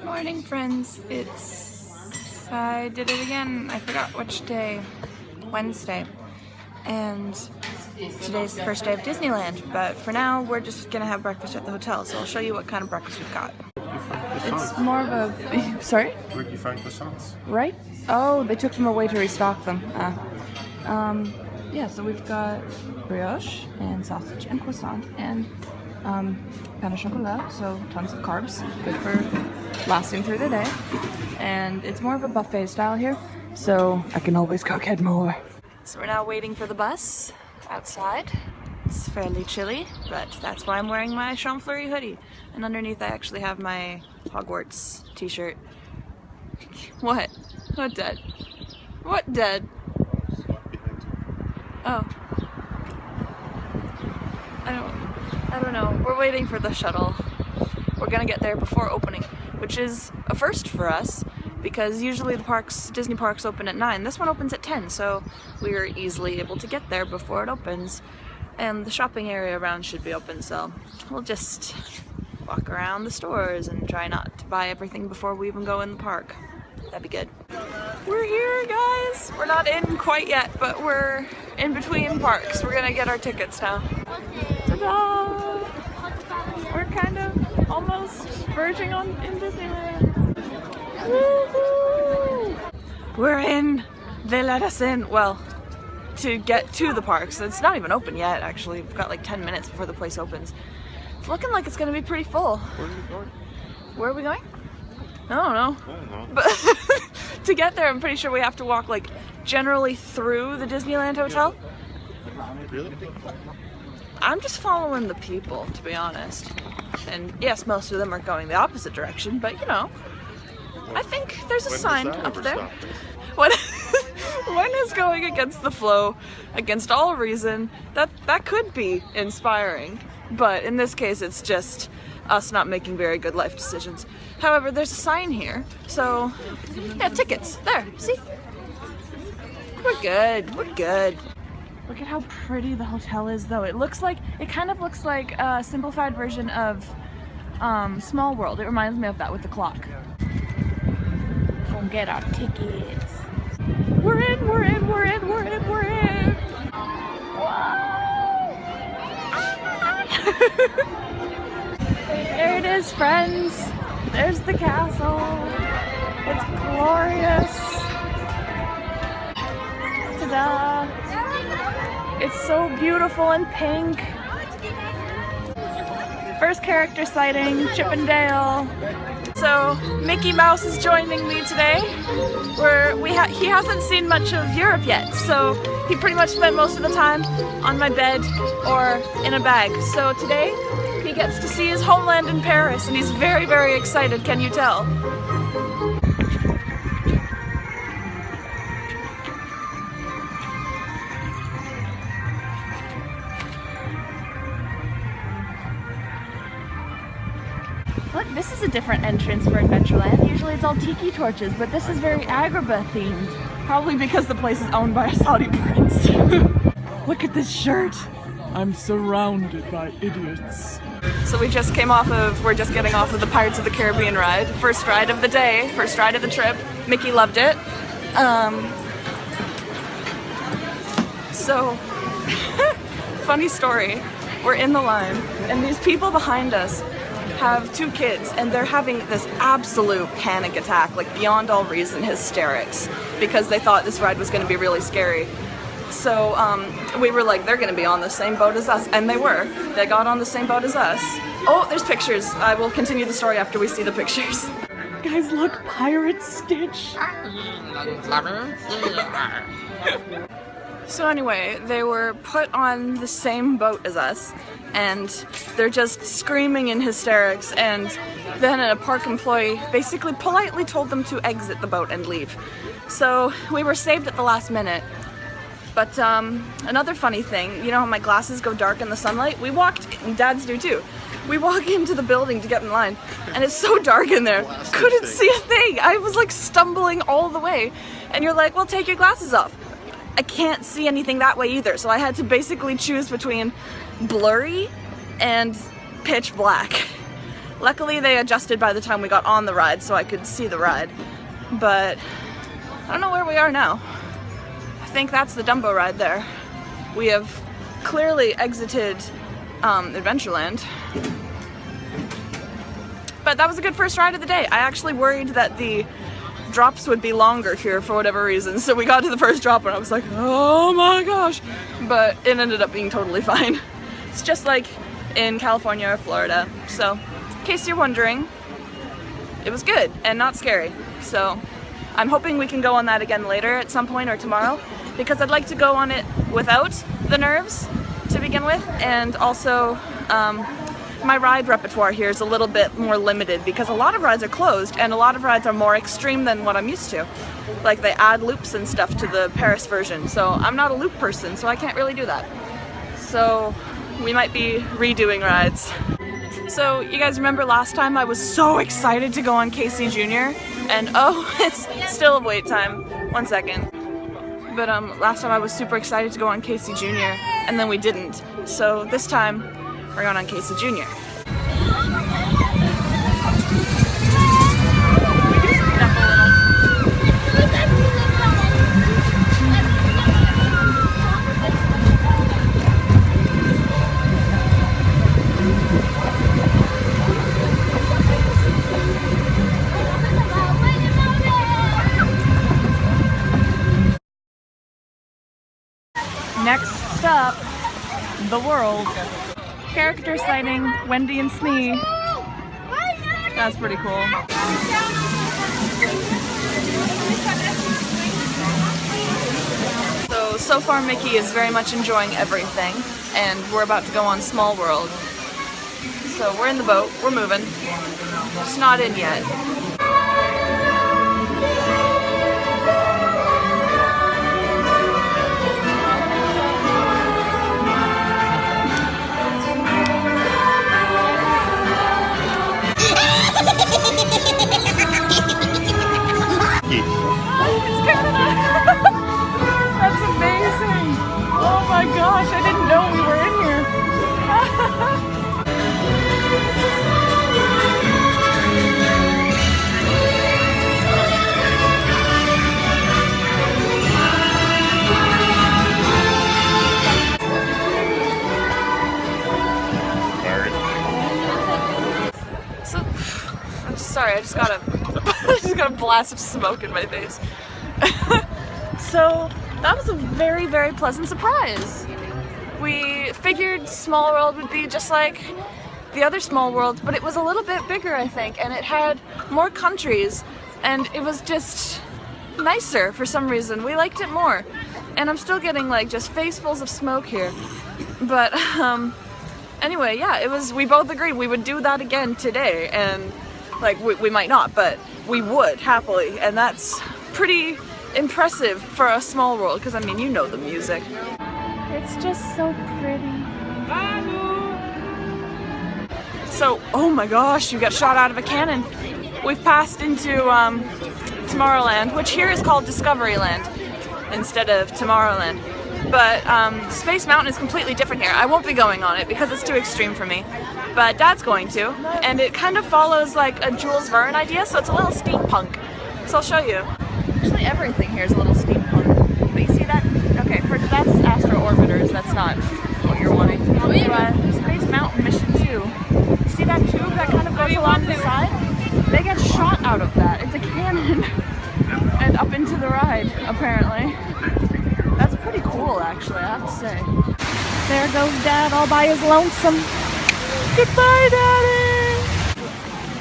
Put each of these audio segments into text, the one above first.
Morning, friends. I did it again. I forgot which day. Wednesday. And today's the first day of Disneyland, but for now we're just gonna have breakfast at the hotel, so I'll show you what kind of breakfast we've got. It's more of a... Sorry? Where'd you find croissants? Right? Oh, they took them away to restock them. Yeah, so we've got brioche and sausage and croissant and pain au chocolat, so tons of carbs, good for lasting through the day. And it's more of a buffet style here, so I can always go get more. So we're now waiting for the bus outside. It's fairly chilly, but that's why I'm wearing my Chamfleury hoodie. And underneath I actually have my Hogwarts t-shirt. What? What dead? What dead? Oh. I don't know. We're waiting for the shuttle. We're gonna get there before opening, which is a first for us because usually the Disney parks open at 9. This one opens at 10, so we are easily able to get there before it opens. And the shopping area around should be open, so we'll just walk around the stores and try not to buy everything before we even go in the park. That'd be good. We're here, guys! We're not in quite yet, but we're in between parks. We're gonna get our tickets now. Ta-da! We're kind of almost verging on in Disneyland. Woohoo! We're in. They let us in. Well, to get to the parks. It's not even open yet, actually. We've got like 10 minutes before the place opens. It's looking like it's gonna be pretty full. Where are you going? Where are we going? I don't know. I don't know. But to get there, I'm pretty sure we have to walk like generally through the Disneyland Hotel. Really? I'm just following the people, to be honest. And yes, most of them are going the opposite direction, but you know, I think there's a sign up there. When is going against the flow, against all reason, that could be inspiring. But in this case, it's just us not making very good life decisions. However, there's a sign here, so yeah, tickets. There, see? We're good, we're good. Look at how pretty the hotel is, though. It kind of looks like a simplified version of Small World. It reminds me of that with the clock. Go get our tickets. We're in, we're in, we're in, we're in, we're in! There it is, friends. There's the castle. It's glorious. Ta-da! It's so beautiful and pink. First character sighting, Chip and Dale. So Mickey Mouse is joining me today. He hasn't seen much of Europe yet, so he pretty much spent most of the time on my bed or in a bag. So today he gets to see his homeland in Paris, and he's very, very excited, can you tell? Look, this is a different entrance for Adventureland. Usually it's all tiki torches, but this is very Agrabah themed. Probably because the place is owned by a Saudi prince. Look at this shirt. I'm surrounded by idiots. So we're just getting off of the Pirates of the Caribbean ride. First ride of the day, first ride of the trip. Mickey loved it. So, funny story. We're in the line, and these people behind us have 2 kids, and they're having this absolute panic attack, like beyond all reason hysterics, because they thought this ride was going to be really scary. So we were like, they're going to be on the same boat as us, and they were. They got on the same boat as us. Oh, there's pictures. I will continue the story after we see the pictures. Guys, look, Pirate Stitch. So anyway, they were put on the same boat as us, and they're just screaming in hysterics, and then a park employee basically politely told them to exit the boat and leave. So we were saved at the last minute. But another funny thing, you know how my glasses go dark in the sunlight? We walked, and Dad's do too. We walk into the building to get in line, and it's so dark in there, couldn't see a thing. I was like stumbling all the way, and you're like, well, take your glasses off. I can't see anything that way either, so I had to basically choose between blurry and pitch black. Luckily they adjusted by the time we got on the ride so I could see the ride. But I don't know where we are now. I think that's the Dumbo ride there. We have clearly exited Adventureland. But that was a good first ride of the day. I actually worried that the drops would be longer here for whatever reason. So we got to the first drop and I was like, oh my gosh. But it ended up being totally fine. It's just like in California or Florida. So in case you're wondering, it was good and not scary. So I'm hoping we can go on that again later at some point or tomorrow, because I'd like to go on it without the nerves to begin with, and also my ride repertoire here is a little bit more limited because a lot of rides are closed and a lot of rides are more extreme than what I'm used to. Like they add loops and stuff to the Paris version, so I'm not a loop person, so I can't really do that. So we might be redoing rides. So you guys remember last time I was so excited to go on Casey Jr. and oh, it's still wait time. 1 second. But last time I was super excited to go on Casey Jr. and then we didn't. So this time we're going on Casey Jr. Next stop, the world. Character sighting, Wendy and Smee. That's pretty cool. So far Mickey is very much enjoying everything, and we're about to go on Small World. So we're in the boat, we're moving. It's not in yet. That's amazing! Oh my gosh, I didn't know we were in here. So, I'm sorry, I just got a blast of smoke in my face. So that was a very, very pleasant surprise. We figured Small World would be just like the other Small Worlds, but it was a little bit bigger, I think, and it had more countries, and it was just nicer for some reason. We liked it more. And I'm still getting like just facefuls of smoke here. But anyway, yeah, we both agreed we would do that again today, and like we might not, but we would happily, and that's pretty impressive for a Small World, because I mean, you know the music. It's just so pretty. So, oh my gosh, you got shot out of a cannon. We've passed into Tomorrowland, which here is called Discoveryland instead of Tomorrowland. But Space Mountain is completely different here. I won't be going on it because it's too extreme for me. But Dad's going to, and it kind of follows like a Jules Verne idea, so it's a little steampunk. So I'll show you. Actually, everything here is a little steampunk. But you see that? Okay, that's Astro Orbiters. That's not what you're wanting. But Space Mountain Mission 2. You see that tube that kind of goes along the side? They get shot out of that. It's a cannon. And up into the ride, apparently. That's pretty cool, actually, I have to say. There goes Dad all by his lonesome. Goodbye, Daddy!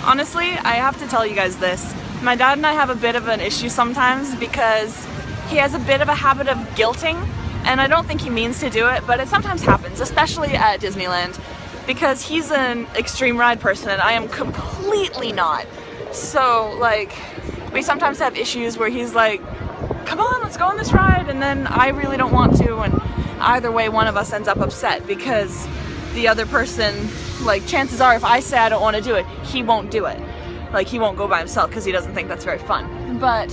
Honestly, I have to tell you guys this. My dad and I have a bit of an issue sometimes because he has a bit of a habit of guilting, and I don't think he means to do it, but it sometimes happens, especially at Disneyland, because he's an extreme ride person and I am completely not. So, like, we sometimes have issues where he's like, come on, let's go on this ride, and then I really don't want to, and either way one of us ends up upset because the other person, like, chances are if I say I don't want to do it, he won't do it. Like, he won't go by himself because he doesn't think that's very fun. But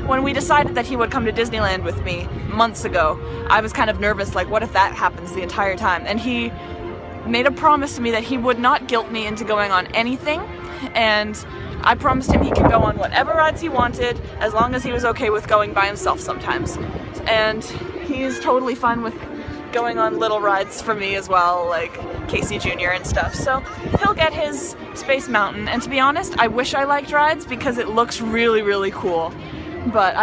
when we decided that he would come to Disneyland with me months ago, I was kind of nervous, like, what if that happens the entire time? And he made a promise to me that he would not guilt me into going on anything, and I promised him he could go on whatever rides he wanted as long as he was okay with going by himself sometimes. And he's totally fine with going on little rides for me as well, like Casey Jr. and stuff. So he'll get his Space Mountain, and to be honest, I wish I liked rides because it looks really, really cool. But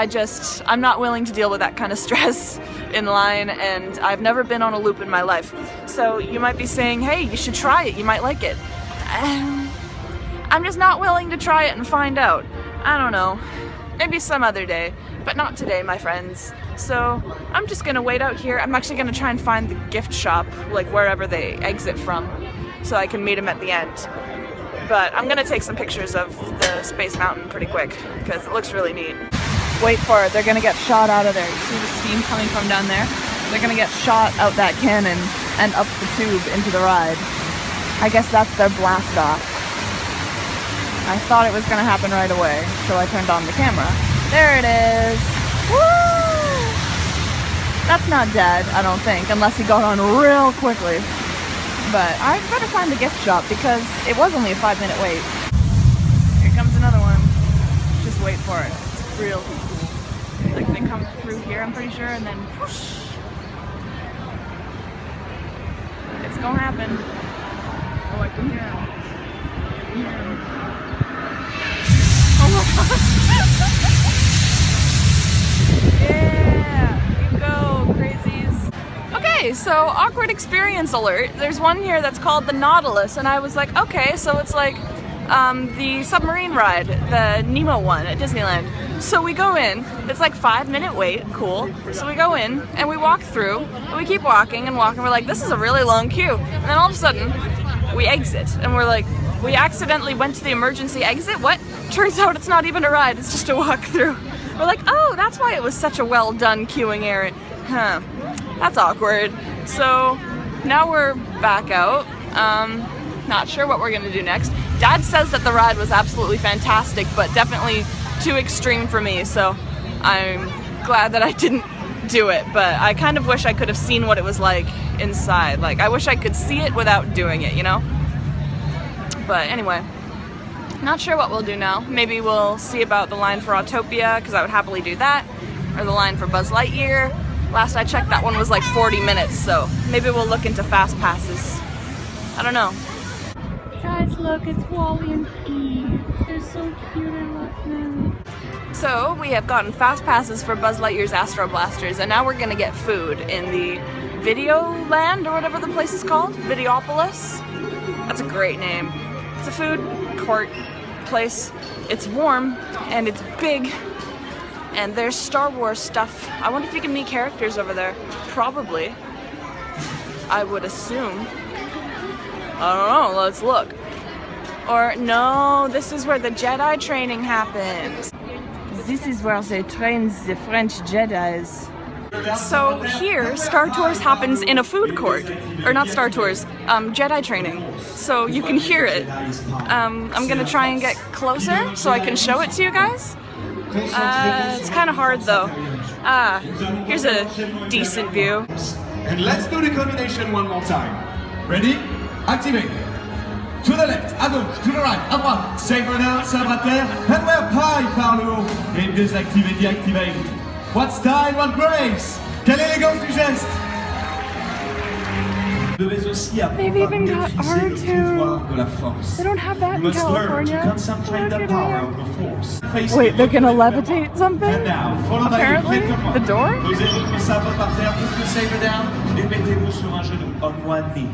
I'm not willing to deal with that kind of stress in line, and I've never been on a loop in my life. So you might be saying, hey, you should try it, you might like it. I'm just not willing to try it and find out. I don't know. Maybe some other day, but not today, my friends. So I'm just gonna wait out here. I'm actually gonna try and find the gift shop, like wherever they exit from, so I can meet him at the end. But I'm gonna take some pictures of the Space Mountain pretty quick, because it looks really neat. Wait for it, they're gonna get shot out of there. You see the steam coming from down there? They're gonna get shot out that cannon and up the tube into the ride. I guess that's their blast off. I thought it was gonna happen right away, so I turned on the camera. There it is! Woo! That's not dead, I don't think, unless he got on real quickly. But I better find the gift shop because it was only a 5-minute wait. Here comes another one. Just wait for it. It's real cool. Like they come through here, I'm pretty sure, and then whoosh. It's gonna happen. Oh, I can hear him. I can hear him. Oh my gosh. Yeah, you go, crazies. Okay, so awkward experience alert. There's one here that's called the Nautilus, and I was like, okay, so it's like the submarine ride, the Nemo one at Disneyland. So we go in, it's like 5-minute wait, cool. So we go in and we walk through, and we keep walking and walking. We're like, this is a really long queue. And then all of a sudden, we exit, and we're like, we accidentally went to the emergency exit? What? Turns out it's not even a ride, it's just a walk through. We're like, oh, that's why it was such a well done queuing area. Huh, that's awkward. So now we're back out. Not sure what we're gonna do next. Dad says that the ride was absolutely fantastic, but definitely too extreme for me, so I'm glad that I didn't do it, but I kind of wish I could have seen what it was like inside. Like, I wish I could see it without doing it, you know? But anyway, not sure what we'll do now. Maybe we'll see about the line for Autopia, because I would happily do that, or the line for Buzz Lightyear. Last I checked, that one was like 40 minutes, so maybe we'll look into fast passes. I don't know. Guys, look, it's Wally and Eve. They're so cute, I love them. So we have gotten fast passes for Buzz Lightyear's Astro Blasters, and now we're gonna get food in the Videoland, or whatever the place is called. Videopolis. That's a great name. It's a food court place. It's warm and it's big, and there's Star Wars stuff. I wonder if you can meet characters over there. Probably. I would assume. I don't know, let's look. Or no, this is where the Jedi training happens. This is where they train the French Jedis. So here, Star Tours happens in a food court. Or not Star Tours, Jedi training. So you can hear it. I'm gonna try and get closer so I can show it to you guys. It's kind of hard though. Here's a decent view. And let's do the combination one more time. Ready? Activate. To the left, à gauche, to the right, à droite. Sabre down, sabre à terre, and we're pie par le haut. Et désactiver, deactivate. What style, what grace. Quelle élégance du geste. They've even got R2. They don't have that in California. Wait, they're gonna levitate something? Apparently, the door? Posez-vous le sabre par terre, put your sabre down, et mettez-vous sur un genou, on one knee.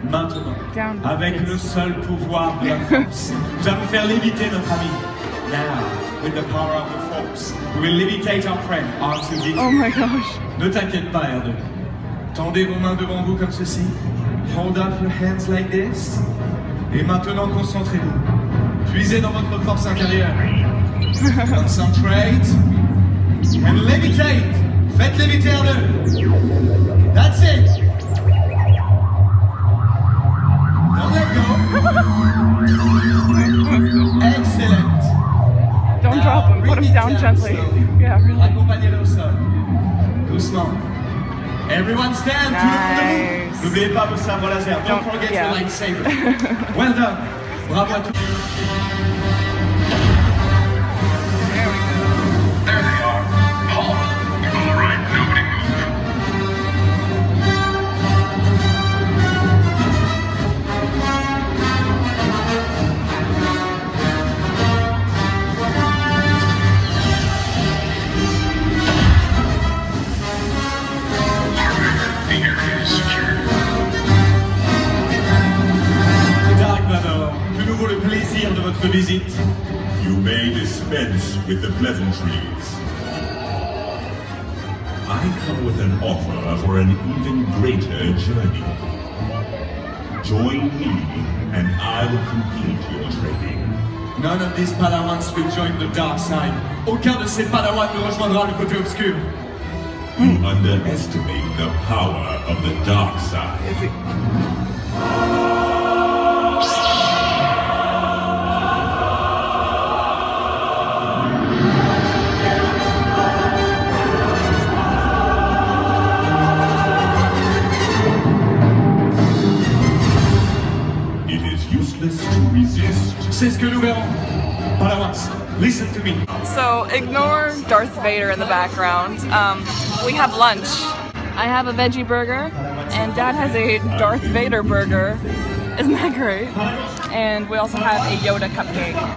Maintenant, avec le seul pouvoir de la force, nous allons faire léviter notre ami. Now, with the power of the force, we will levitate our friend R2-D2. Oh my gosh. Ne t'inquiète pas, R2. Tendez vos mains devant vous comme ceci. Hold up your hands like this. Et maintenant, concentrez-vous. Puisez dans votre force intérieure. Concentrate. And levitate. Faites léviter R2. That's it. Don't let go. Excellent. Don't drop him. Put him down gently. Yeah, really. Accompagnez-le au sol. Doucement. Everyone stand, tout le monde debout. N'oubliez pas vos sabres laser. Don't forget your lightsaber. Well done. Bravo à tous. There they are. Halt. All right, nobody move. The area is secure. Dark Vador, de nouveau le plaisir de votre visite. You may dispense with the pleasantries. I come with an offer for an even greater journey. Join me, and I will complete your training. None of these Padawans will join the dark side. Aucun de ces Padawans ne rejoindra le côté obscur. You underestimate the power of the dark side. It is useless to resist. C'est ce que nous verrons. Padawans, listen to me. So ignore Darth Vader in the background. We have lunch. I have a veggie burger, and Dad has a Darth Vader burger. Isn't that great? And we also have a Yoda cupcake.